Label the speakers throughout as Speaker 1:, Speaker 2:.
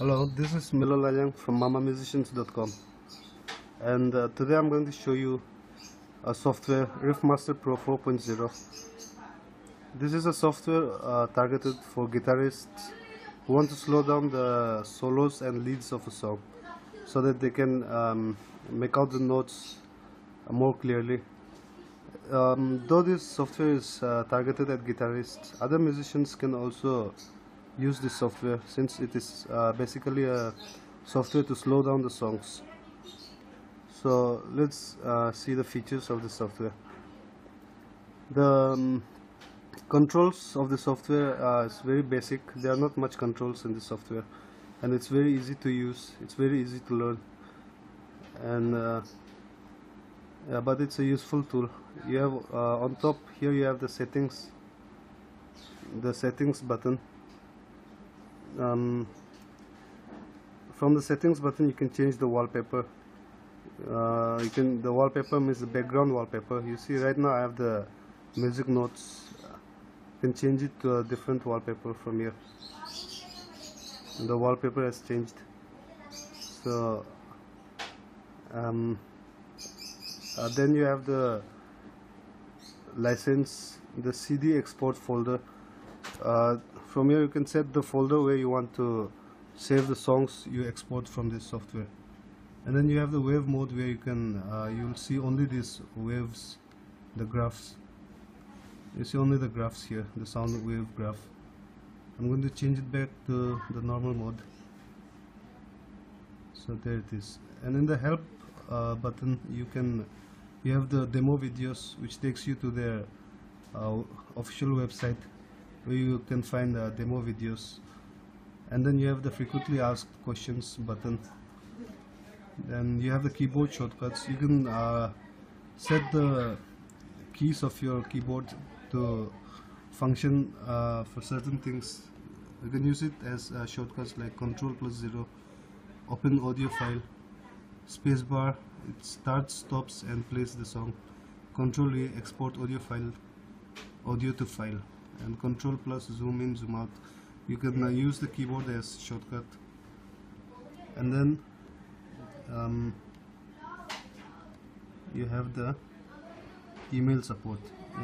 Speaker 1: Hello, this is Milo Lajang from mamamusicians.com, and today I'm going to show you a software, riffmaster Pro 4.0. This is a software targeted for guitarists who want to slow down the solos and leads of a song so that they can make out the notes more clearly. Though this software is targeted at guitarists, other musicians can also use this software since it is basically a software to slow down the songs. So let's see the features of the software. The controls of the software is very basic. There are not much controls in the software, and it's very easy to use. It's very easy to learn, and yeah, but it's a useful tool. You have on top here you have the settings button. From the settings button you can change the wallpaper. The wallpaper means the background wallpaper. You see right now I have the music notes. You can change it to a different wallpaper from here. The wallpaper has changed. So then you have the license, the CD export folder. From here you can set the folder where you want to save the songs you export from this software. And then you have the wave mode where you can you'll see only these waves, the graphs. You see only the graphs here, the sound wave graph. I'm going to change it back to the normal mode. So there it is. And in the help button you have the demo videos, which takes you to their official website where you can find demo videos. And then you have the frequently asked questions button. Then you have the keyboard shortcuts. You can set the keys of your keyboard to function for certain things. You can use it as shortcuts like Ctrl+0, open audio file, spacebar, it starts, stops and plays the song, Ctrl+A, export audio to file, and Ctrl+ zoom in, zoom out. You can use the keyboard as shortcut. And then you have the email support.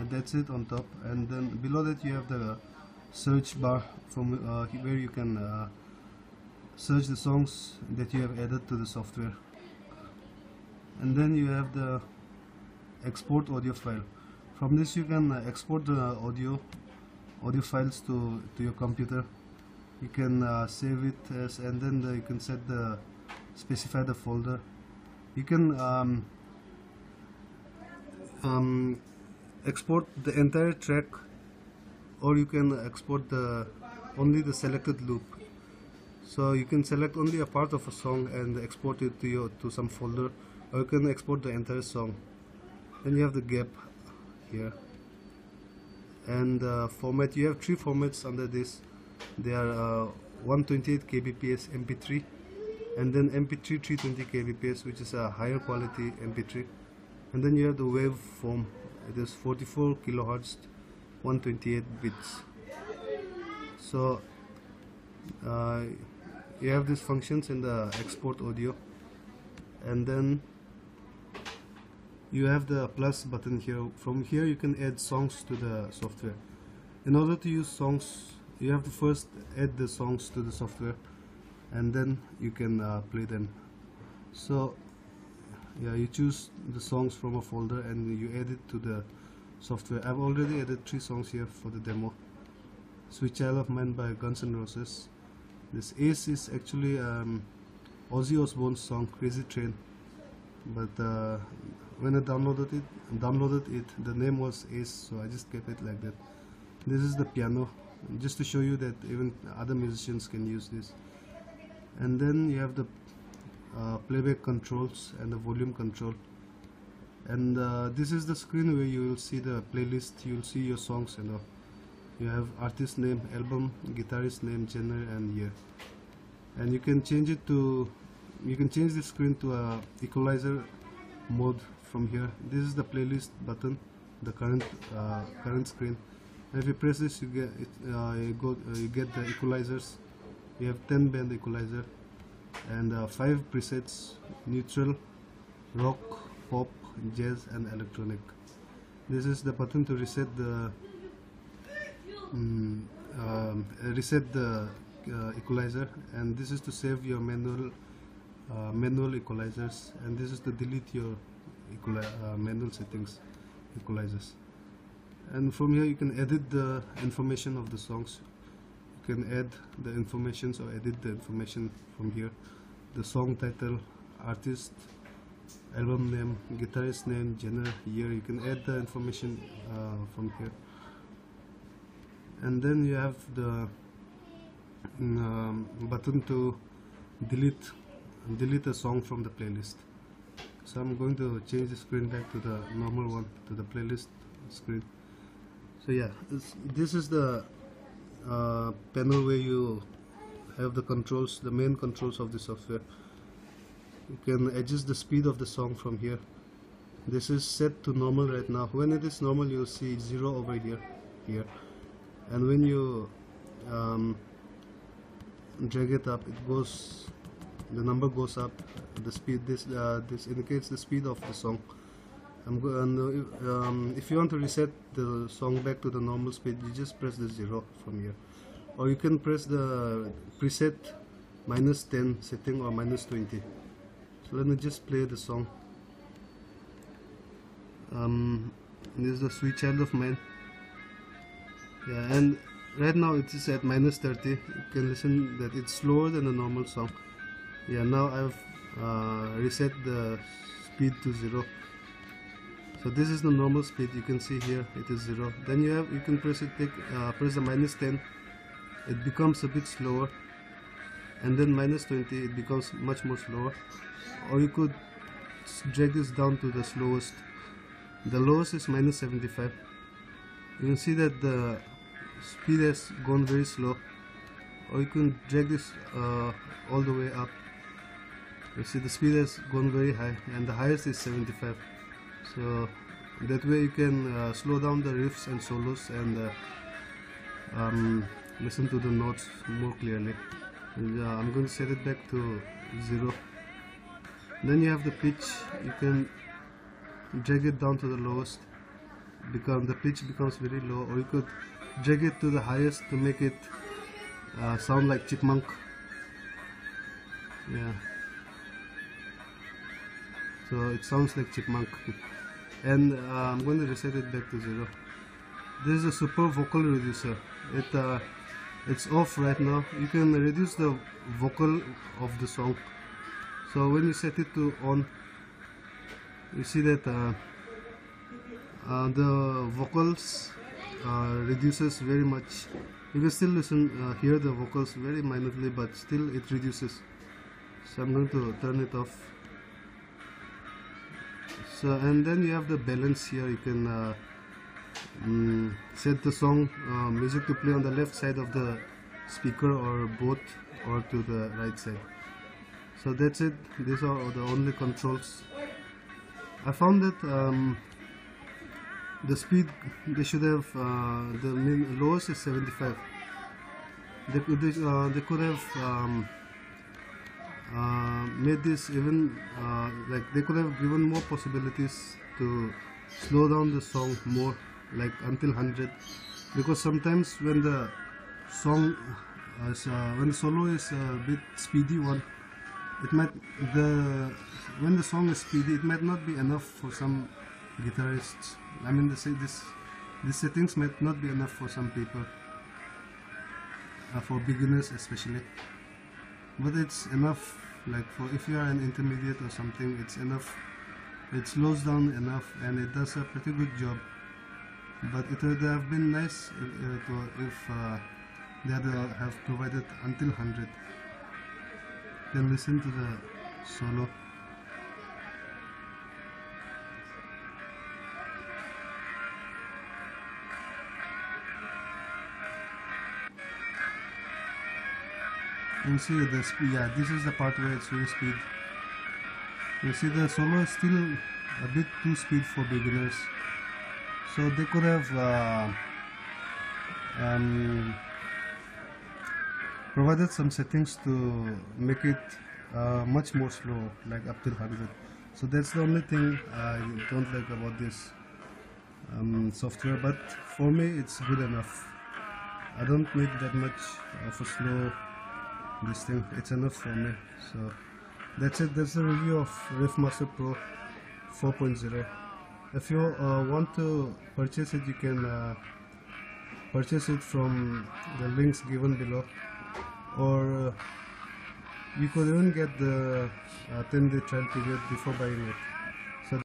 Speaker 1: That's it on top, and then below that you have the search bar from where you can search the songs that you have added to the software. And then you have the export audio file. From this you can export the audio files to your computer. You can save it as, and then you can specify the folder. You can export the entire track, or you can export only the selected loop. So you can select only a part of a song and export it to some folder, or you can export the entire song. Then you have the gap here, and format. You have three formats under this. They are 128 kbps MP3, and then MP3 320 kbps, which is a higher quality MP3. And then you have the waveform. It is 44 kilohertz, 128 bits. So you have these functions in the export audio, and then you have the plus button here. From here you can add songs to the software. In order to use songs, you have to first add the songs to the software, and then you can play them. So yeah, you choose the songs from a folder and you add it to the software. I've already added 3 songs here for the demo. Sweet Child of Mine by Guns N' Roses. This Ace is actually Ozzy Osbourne's song Crazy Train, but when I downloaded it, the name was Ace, so I just kept it like that. This is the piano, just to show you that even other musicians can use this. And then you have the playback controls and the volume control. And this is the screen where you will see the playlist. You will see your songs and all. You have artist name, album, guitarist name, genre and year. And you can change the screen to a equalizer mode from here. This is the playlist button, the current screen. And if you press this, you get the equalizers You have 10 band equalizer and 5 presets: neutral, rock, pop, jazz and electronic. This is the button to reset the equalizer, and this is to save your manual equalizers, and this is to delete your manual settings equalizers. And from here you can edit the information of the songs. You can add the informations or edit the information from here: the song title, artist, album name, guitarist name, genre, year. You can add the information from here. And then you have the button to delete a song from the playlist. So I'm going to change the screen back to the normal one, to the playlist screen. So yeah, this is the panel where you have the controls, the main controls of the software. You can adjust the speed of the song from here. This is set to normal right now. When it is normal, you'll see 0 over here, and when you drag it up, it goes, the number goes up. The speed, this indicates the speed of the song. If you want to reset the song back to the normal speed, you just press the 0 from here, or you can press the preset -10 setting or -20. So let me just play the song. This is the Sweet Child of Mine. Yeah, and right now it is at -30. You can listen that it's slower than a normal song. Yeah, now I've reset the speed to 0. So this is the normal speed. You can see here it is 0. Then you can press it, press the -10. It becomes a bit slower, and then -20 it becomes much more slower. Or you could drag this down to the slowest. The lowest is -75. You can see that the speed has gone very slow. Or you can drag this all the way up. You see the speed has gone very high, and the highest is 75. So that way you can slow down the riffs and solos and listen to the notes more clearly. And, I'm going to set it back to 0. Then you have the pitch. You can drag it down to the lowest, the pitch becomes very low, or you could drag it to the highest to make it sound like chipmunk. Yeah, so it sounds like chipmunk. And I'm going to reset it back to 0. This is a super vocal reducer. It's off right now. You can reduce the vocal of the song. So when you set it to on, you see that the vocals reduces very much. You can still hear the vocals very minutely, but still it reduces. So I'm going to turn it off. So, and then you have the balance here. You can set the song music to play on the left side of the speaker, or both, or to the right side. So that's it. These are the only controls. I found that the speed, they should have the lowest is 75. They could have made this even like they could have given more possibilities to slow down the song more, like until 100, because sometimes when the song when the solo is a bit speedy one, when the song is speedy, it might not be enough for some guitarists. I mean, these settings might not be enough for some people, for beginners especially. But it's enough, like for if you are an intermediate or something, it's enough. It slows down enough, and it does a pretty good job. But it would have been nice if they have provided until 100. Then listen to the solo. You see the speed. Yeah, this is the part where it's very speed. You see the solo is still a bit too speed for beginners. So they could have provided some settings to make it much more slow, like up till 100. So that's the only thing I don't like about this software, but for me it's good enough. I don't need that much of a slow this thing. It's enough for me. So that's it. That's the review of riffmaster Pro 4.0. If you want to purchase it, you can purchase it from the links given below, or you could even get the 10-day trial period before buying it. So